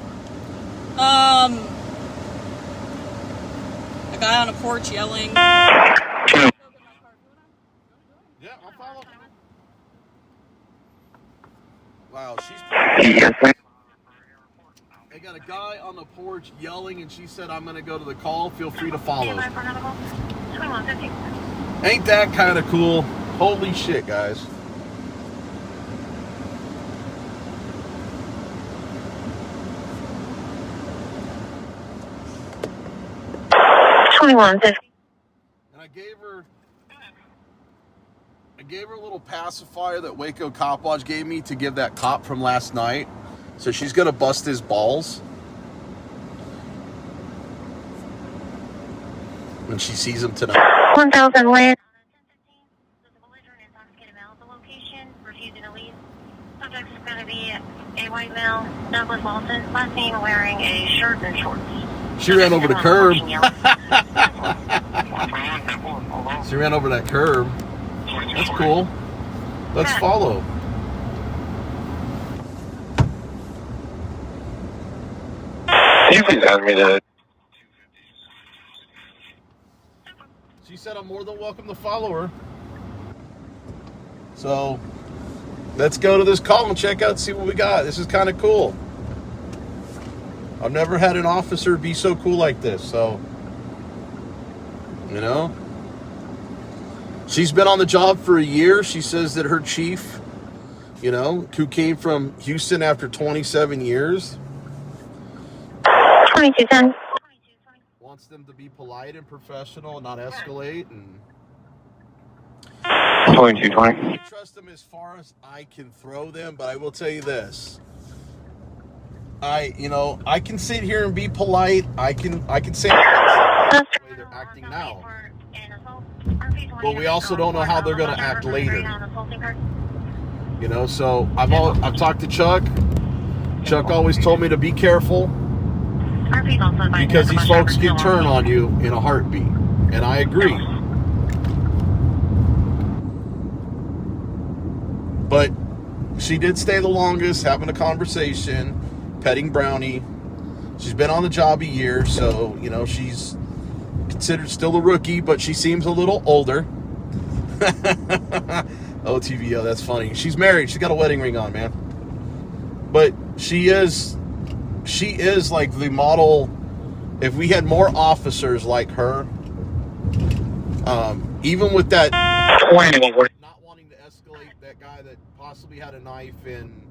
Speaker 4: A guy on a porch yelling.
Speaker 1: Yeah, I'll follow. Wow, she's pretty.
Speaker 2: Yes, sir.
Speaker 1: They got a guy on the porch yelling, and she said, "I'm going to go to the call. Feel free to follow."
Speaker 5: 2150.
Speaker 1: Ain't that kind of cool? Holy shit, guys. And I gave her a little pacifier that Waco Cop Watch gave me to give that cop from last night. So she's going to bust his balls when she sees him tonight.
Speaker 5: 1000 land. The belligerent intoxicated male at the location, refusing to leave. Subject is going to be a white male, Douglas Lawson, last seen wearing a shirt and shorts.
Speaker 1: She ran over the curb.
Speaker 2: Hold on.
Speaker 1: She ran over that curb. That's cool. Let's follow.
Speaker 2: Can you please add me to
Speaker 1: She said I'm more than welcome to follow her. So let's go to this call and check out, see what we got. This is kind of cool. I've never had an officer be so cool like this. So, you know, she's been on the job for a year. She says that her chief, you know, who came from Houston after 27 years,
Speaker 5: 2210.
Speaker 1: wants them to be polite and professional and not escalate. And
Speaker 2: 2220?
Speaker 1: I trust them as far as I can throw them, but I will tell you this. I can sit here and be polite. I can say the way they're acting now. But we also don't know how they're going to act later. You know, so I've talked to Chuck. Chuck always told me to be careful because these folks can turn on you in a heartbeat. And I agree. But she did stay the longest, having a conversation, petting Brownie. She's been on the job a year, so, you know, she's considered still a rookie, but she seems a little older. OTVO, that's funny. She's married. She's got a wedding ring on, man. But she is like the model. If we had more officers like her, even with that not wanting to escalate, that guy that possibly had a knife and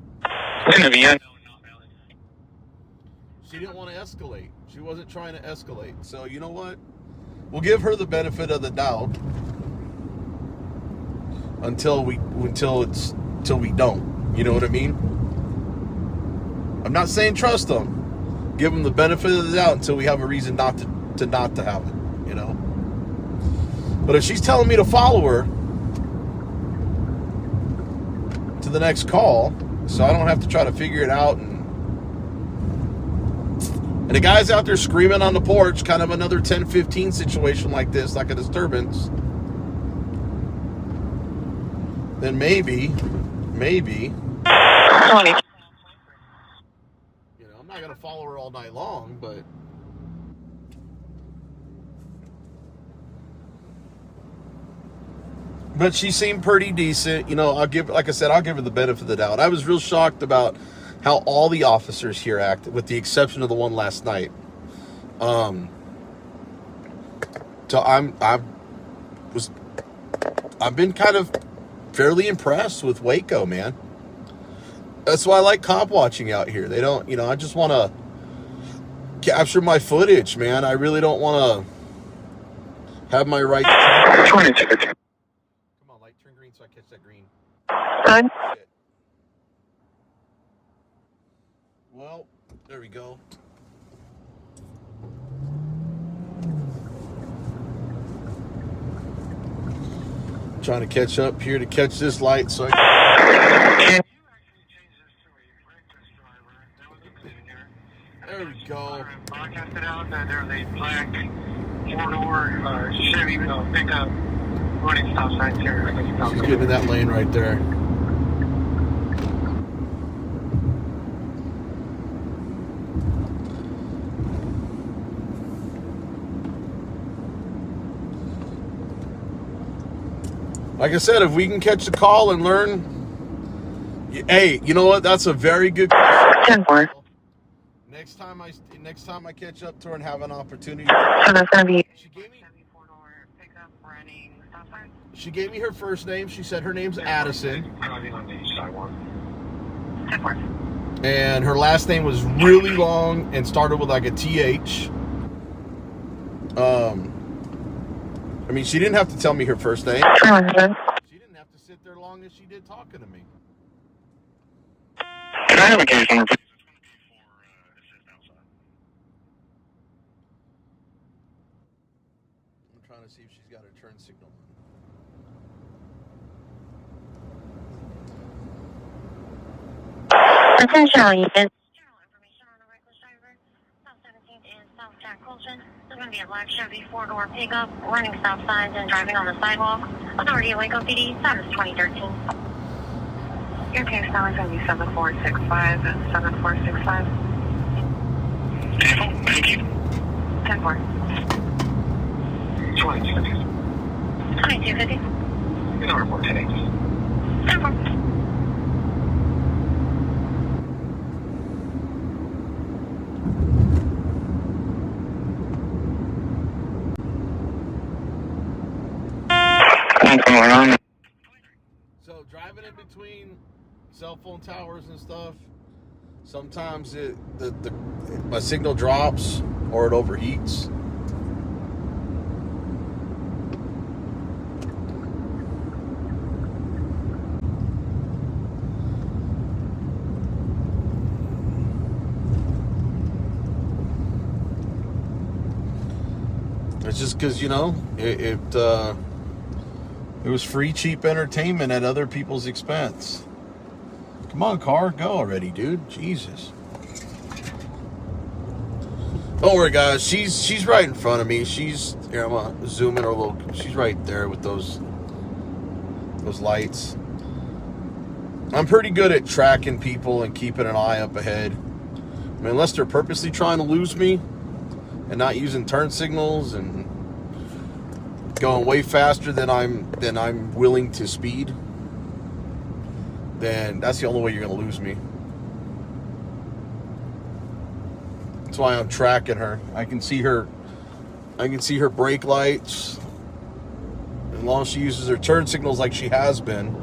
Speaker 1: she didn't want to escalate. She wasn't trying to escalate. So you know what? We'll give her the benefit of the doubt until we don't. You know what I mean? I'm not saying trust them. Give them the benefit of the doubt until we have a reason not to have it. You know. But if she's telling me to follow her to the next call, so I don't have to try to figure it out and and the guy's out there screaming on the porch, kind of another 10-15 situation like this, like a disturbance, then maybe,
Speaker 5: 20.
Speaker 1: I'm not going to follow her all night long, but she seemed pretty decent. Like I said, I'll give her the benefit of the doubt. I was real shocked about how all the officers here acted, with the exception of the one last night. So I've been kind of fairly impressed with Waco, man. That's why I like cop watching out here. They don't, I just want to capture my footage, man. I really don't want to have my right to...
Speaker 5: 20 tickets.
Speaker 1: Come on, light, turn green so I catch that green.
Speaker 5: Done.
Speaker 1: Shit. Well, there we go. Trying to catch up here to catch this light so I can... There we go.
Speaker 2: Broadcasted out that there's a black four-door Chevy pickup running stop signs here.
Speaker 1: She's getting in that lane right there. Like I said, if we can catch the call and learn, hey, you know what? That's a very good question.
Speaker 5: 10-4.
Speaker 1: Next time I catch up to her and have an opportunity.
Speaker 5: So that's going to be...
Speaker 1: She gave me her first name. She said her name's Addison.
Speaker 5: 10-4.
Speaker 1: And her last name was really long and started with like a TH. She didn't have to tell me her first name.
Speaker 5: 200.
Speaker 1: She didn't have to sit there long as she did talking to me.
Speaker 5: Can I have a case number?
Speaker 1: I'm trying to see if she's got her turn signal on.
Speaker 5: Attention all units. General information on a reckless driver. South 17th and South Jack Colson. There's going to be a black Chevy four-door pickup, running stop signs and driving on the sidewalk. Authority of Waco PD, time is 2013. Your case now is going to be 7465 and 7465.
Speaker 2: Thank you.
Speaker 5: 10-4.
Speaker 2: 2250.
Speaker 5: 2250.
Speaker 2: You don't report today.
Speaker 5: 10-4.
Speaker 1: So driving in between cell phone towers and stuff, sometimes my signal drops or it overheats. It's just because, it was free, cheap entertainment at other people's expense. Come on, car. Go already, dude. Jesus. Don't worry, guys. She's right in front of me. Here, I'm going to zoom in a little. She's right there with those lights. I'm pretty good at tracking people and keeping an eye up ahead. Unless they're purposely trying to lose me and not using turn signals and going way faster than I'm willing to speed, then that's the only way you're going to lose me. That's why I'm tracking her. I can see her brake lights. As long as she uses her turn signals like she has been,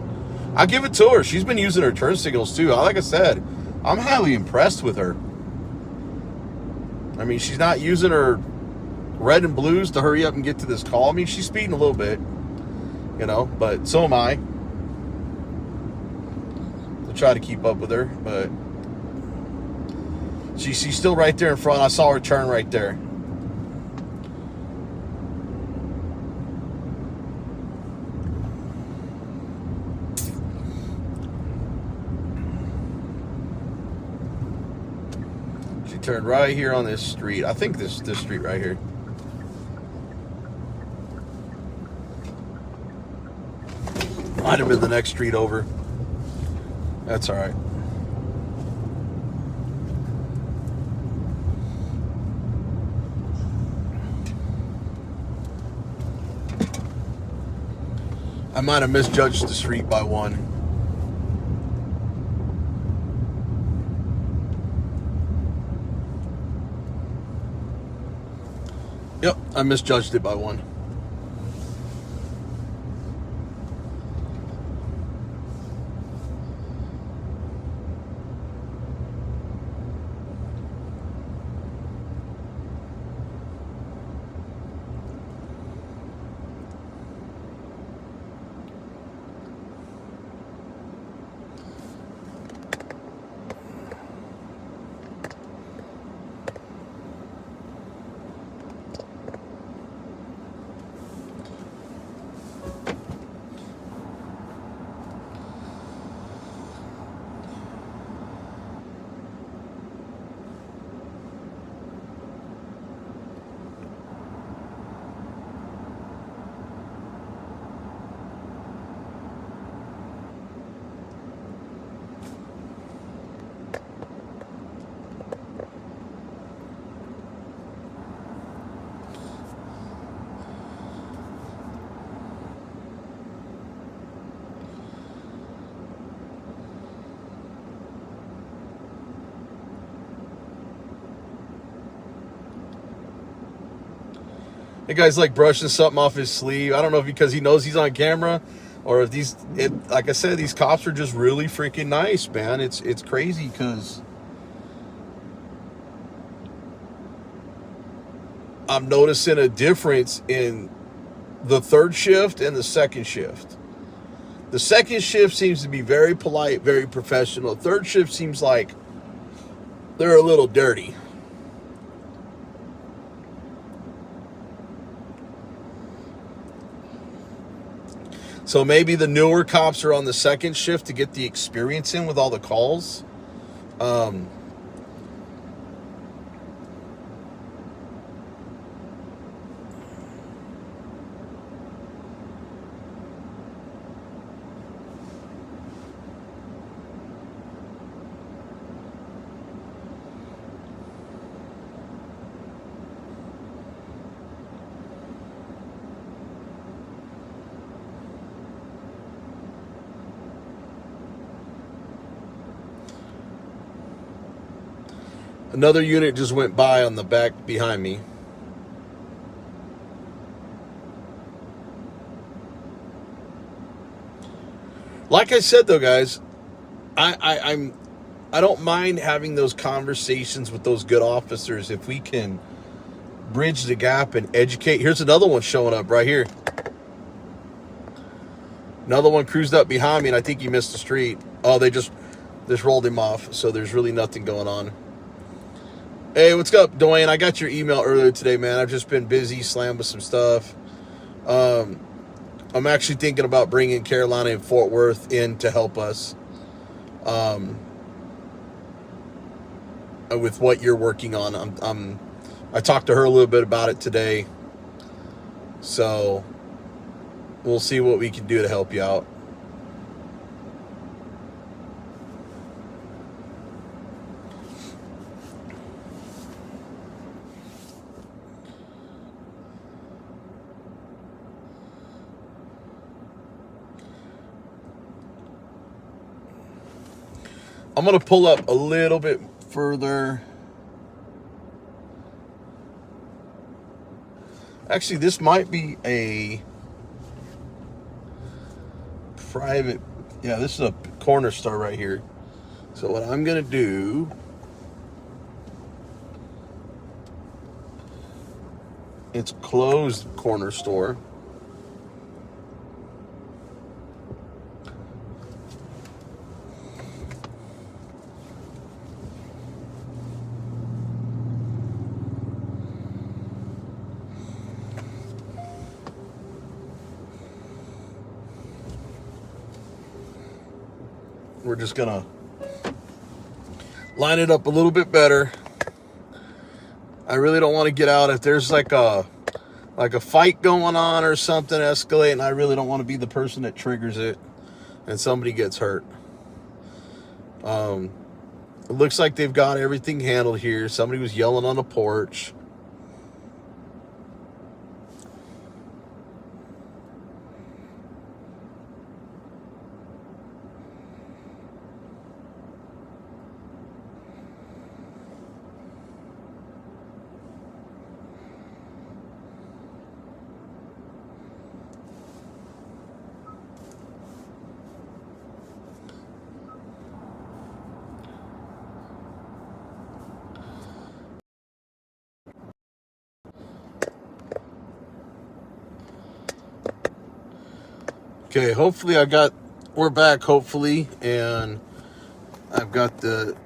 Speaker 1: I'll give it to her. She's been using her turn signals too. Like I said, I'm highly impressed with her. She's not using her red and blues to hurry up and get to this call. She's speeding a little bit, but so am I. I'll try to keep up with her, but she's still right there in front. I saw her turn right there. She turned right here on this street. I think this street right here. Might have been the next street over. That's all right. I might have misjudged the street by one. Yep, I misjudged it by one. The guy's like brushing something off his sleeve. I don't know if because he knows he's on camera or if like I said, these cops are just really freaking nice, man. It's crazy because I'm noticing a difference in the third shift and the second shift. The second shift seems to be very polite, very professional. Third shift seems like they're a little dirty. So maybe the newer cops are on the second shift to get the experience in with all the calls. Another unit just went by on the back behind me. Like I said, though, guys, I don't mind having those conversations with those good officers if we can bridge the gap and educate. Here's another one showing up right here. Another one cruised up behind me, and I think he missed the street. Oh, they just rolled him off, so there's really nothing going on. Hey, what's up, Dwayne? I got your email earlier today, man. I've just been busy, slammed with some stuff. I'm actually thinking about bringing Carolina and Fort Worth in to help us with what you're working on. I talked to her a little bit about it today, so we'll see what we can do to help you out. I'm going to pull up a little bit further. Actually, this might be a private. Yeah, this is a corner store right here. So what I'm going to do, it's closed corner store. We're just gonna line it up a little bit better. I really don't want to get out if there's like a fight going on or something escalating. I really don't want to be the person that triggers it and somebody gets hurt. It looks like they've got everything handled here. Somebody was yelling on the porch. Okay, hopefully we're back, hopefully, and I've got the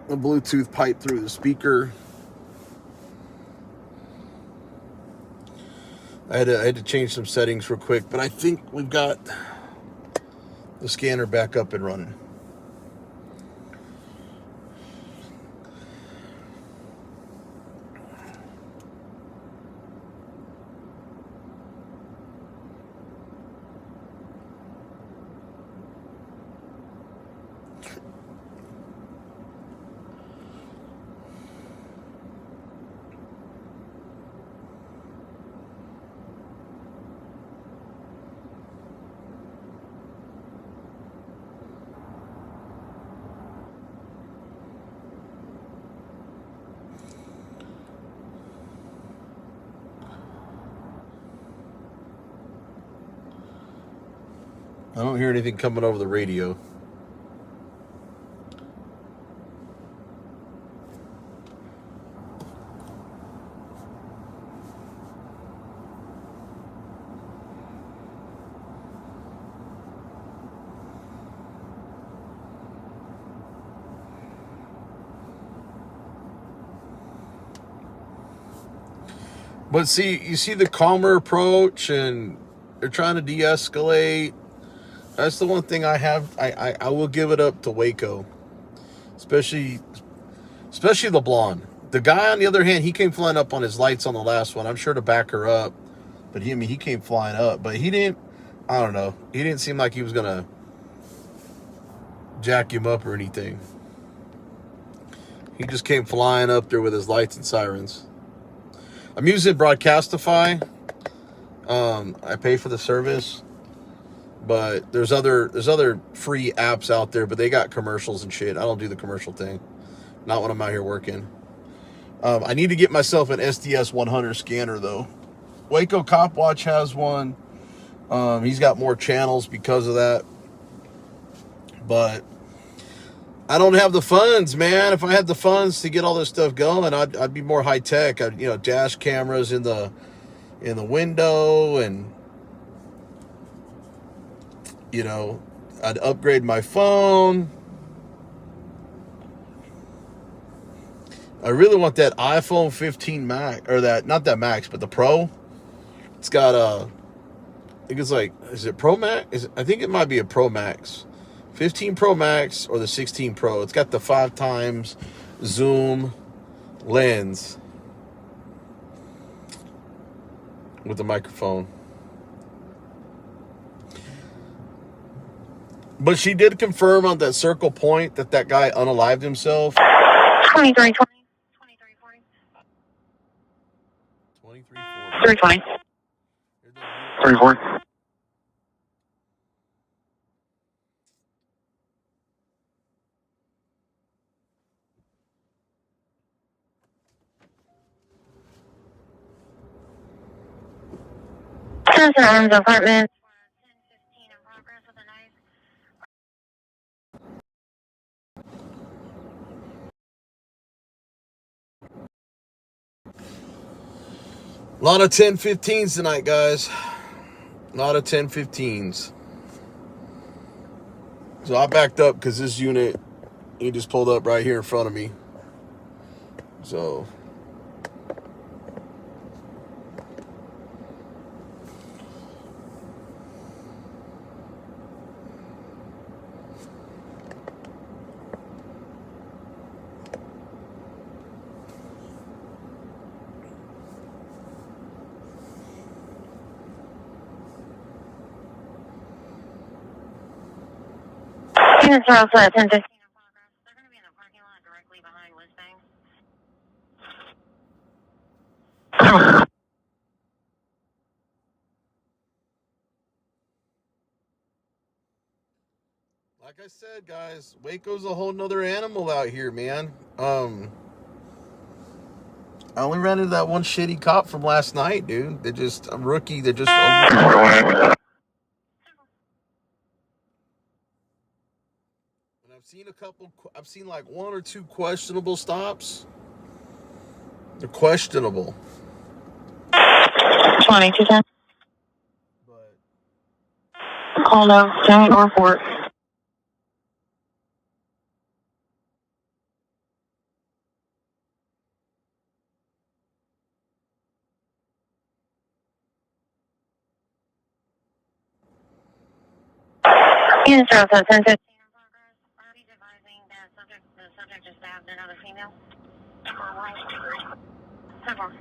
Speaker 1: Bluetooth pipe through the speaker. I had to change some settings real quick, but I think we've got the scanner back up and running. I don't hear anything coming over the radio. But see, you see the calmer approach, and they're trying to de-escalate. That's the one thing I have. I will give it up to Waco, especially the blonde. The guy, on the other hand, he came flying up on his lights on the last one. I'm sure to back her up, but he came flying up. But he didn't. I don't know. He didn't seem like he was gonna jack him up or anything. He just came flying up there with his lights and sirens. I'm using Broadcastify. I pay for the service, but there's other free apps out there, but they got commercials and shit. I don't do the commercial thing. Not when I'm out here working. I need to get myself an SDS 100 scanner though. Waco Cop Watch has one. He's got more channels because of that. But I don't have the funds, man. If I had the funds to get all this stuff going, I'd be more high tech. Dash cameras in the window, and I'd upgrade my phone. I really want that iPhone 15 Max, or not that Max, but the Pro. It's got I think it's like, is it Pro Max? I think it might be a Pro Max. 15 Pro Max or the 16 Pro. It's got the 5x zoom lens with the microphone. But she did confirm on that Circle Point that guy unalived himself.
Speaker 5: 2320. 2340.
Speaker 1: 2340.
Speaker 5: 320. 340. Citizen Arms Apartment. 1015 in progress with a knife.
Speaker 1: A lot of 10-15s tonight, guys. A lot of 10-15s. So I backed up because this unit, he just pulled up right here in front of me. So
Speaker 5: Units are also at 10:15 in progress. They're going to be in the parking lot directly behind Whizbang.
Speaker 1: Like I said, guys, Waco's a whole nother animal out here, man. I only ran into that one shitty cop from last night, dude. They're just a rookie. They're just over. And I've seen like one or two questionable stops. They're questionable.
Speaker 5: 2210.
Speaker 1: But
Speaker 5: Call no. Giant or Fort. Units are also at 10:15 in progress. Are we advising that the subject just stabbed another female? 10-4.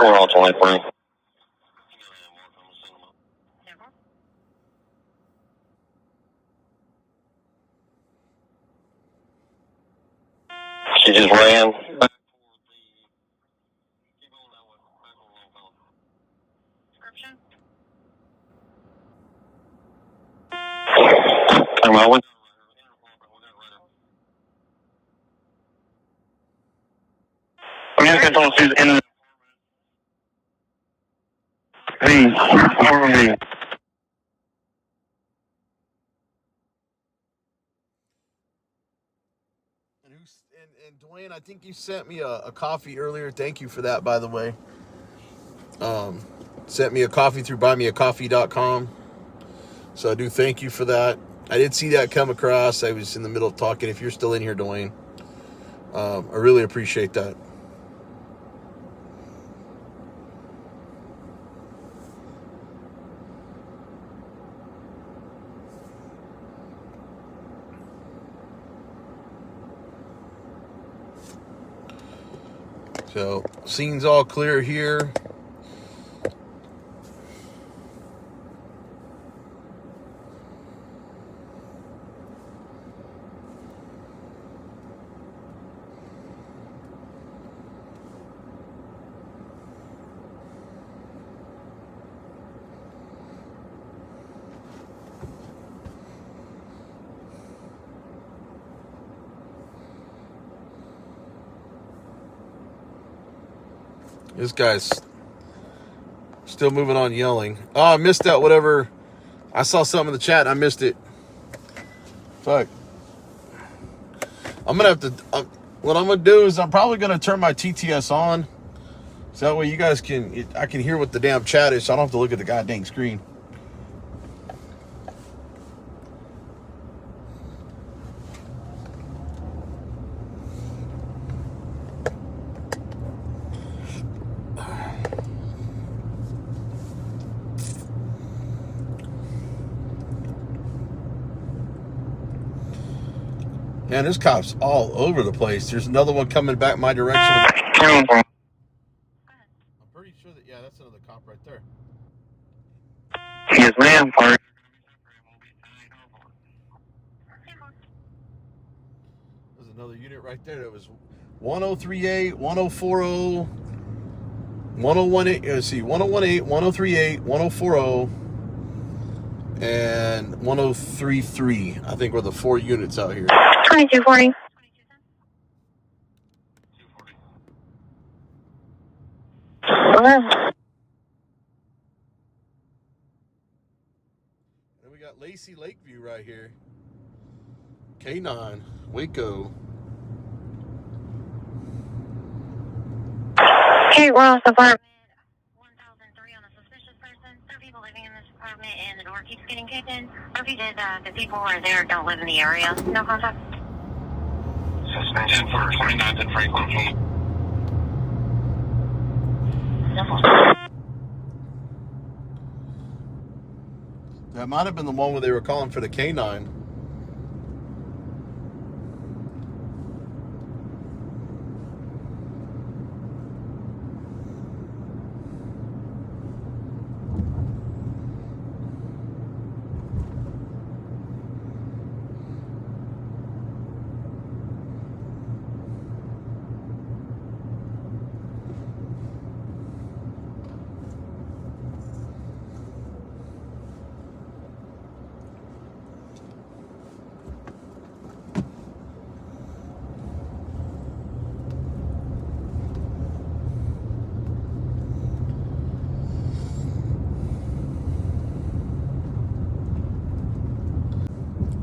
Speaker 2: We're all 24.
Speaker 5: 10-4.
Speaker 2: She just ran.
Speaker 5: Description?
Speaker 2: Come on. I'm just going to tell she's in the... Hey, follow me.
Speaker 1: And Dwayne, I think you sent me a coffee earlier. Thank you for that, by the way. Sent me a coffee through buymeacoffee.com. So I do thank you for that. I did see that come across. I was in the middle of talking. If you're still in here, Dwayne, I really appreciate that. So, scene's all clear here. This guy's still moving on yelling. Oh, I missed that, whatever. I saw something in the chat and I missed it. Fuck. I'm going to have to... what I'm going to do is I'm probably going to turn my TTS on. So that way you guys can... I can hear what the damn chat is, so I don't have to look at the goddamn screen. Man, this cop's all over the place. There's another one coming back my direction. I'm pretty sure that, yeah, that's another cop right there.
Speaker 2: Yes, ma'am. Sorry.
Speaker 1: There's another unit right there. That was 1038, 1040, 1018, let's see, 1018, 1038, 1040, and 1033. I think were the 4 units out here.
Speaker 5: 2240.
Speaker 1: And we got Lacey Lakeview right here. K9, Waco.
Speaker 5: Okay, Ross apartment 1003 on a suspicious person. 3 people living in this apartment and the door keeps getting kicked in. Repeated the people who are there don't live in the area. No contact.
Speaker 2: Suspension for 29th and Franklin.
Speaker 1: That might have been the one where they were calling for the K9.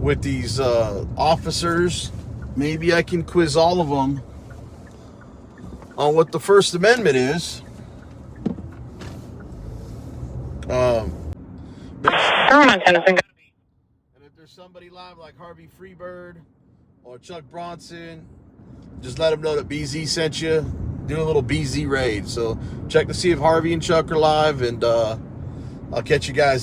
Speaker 1: with these officers. Maybe I can quiz all of them on what the First Amendment is. And if there's somebody live like Harvey Freebird or Chuck Bronson, just let them know that BZ sent you. Do a little BZ raid. So check to see if Harvey and Chuck are live, and I'll catch you guys.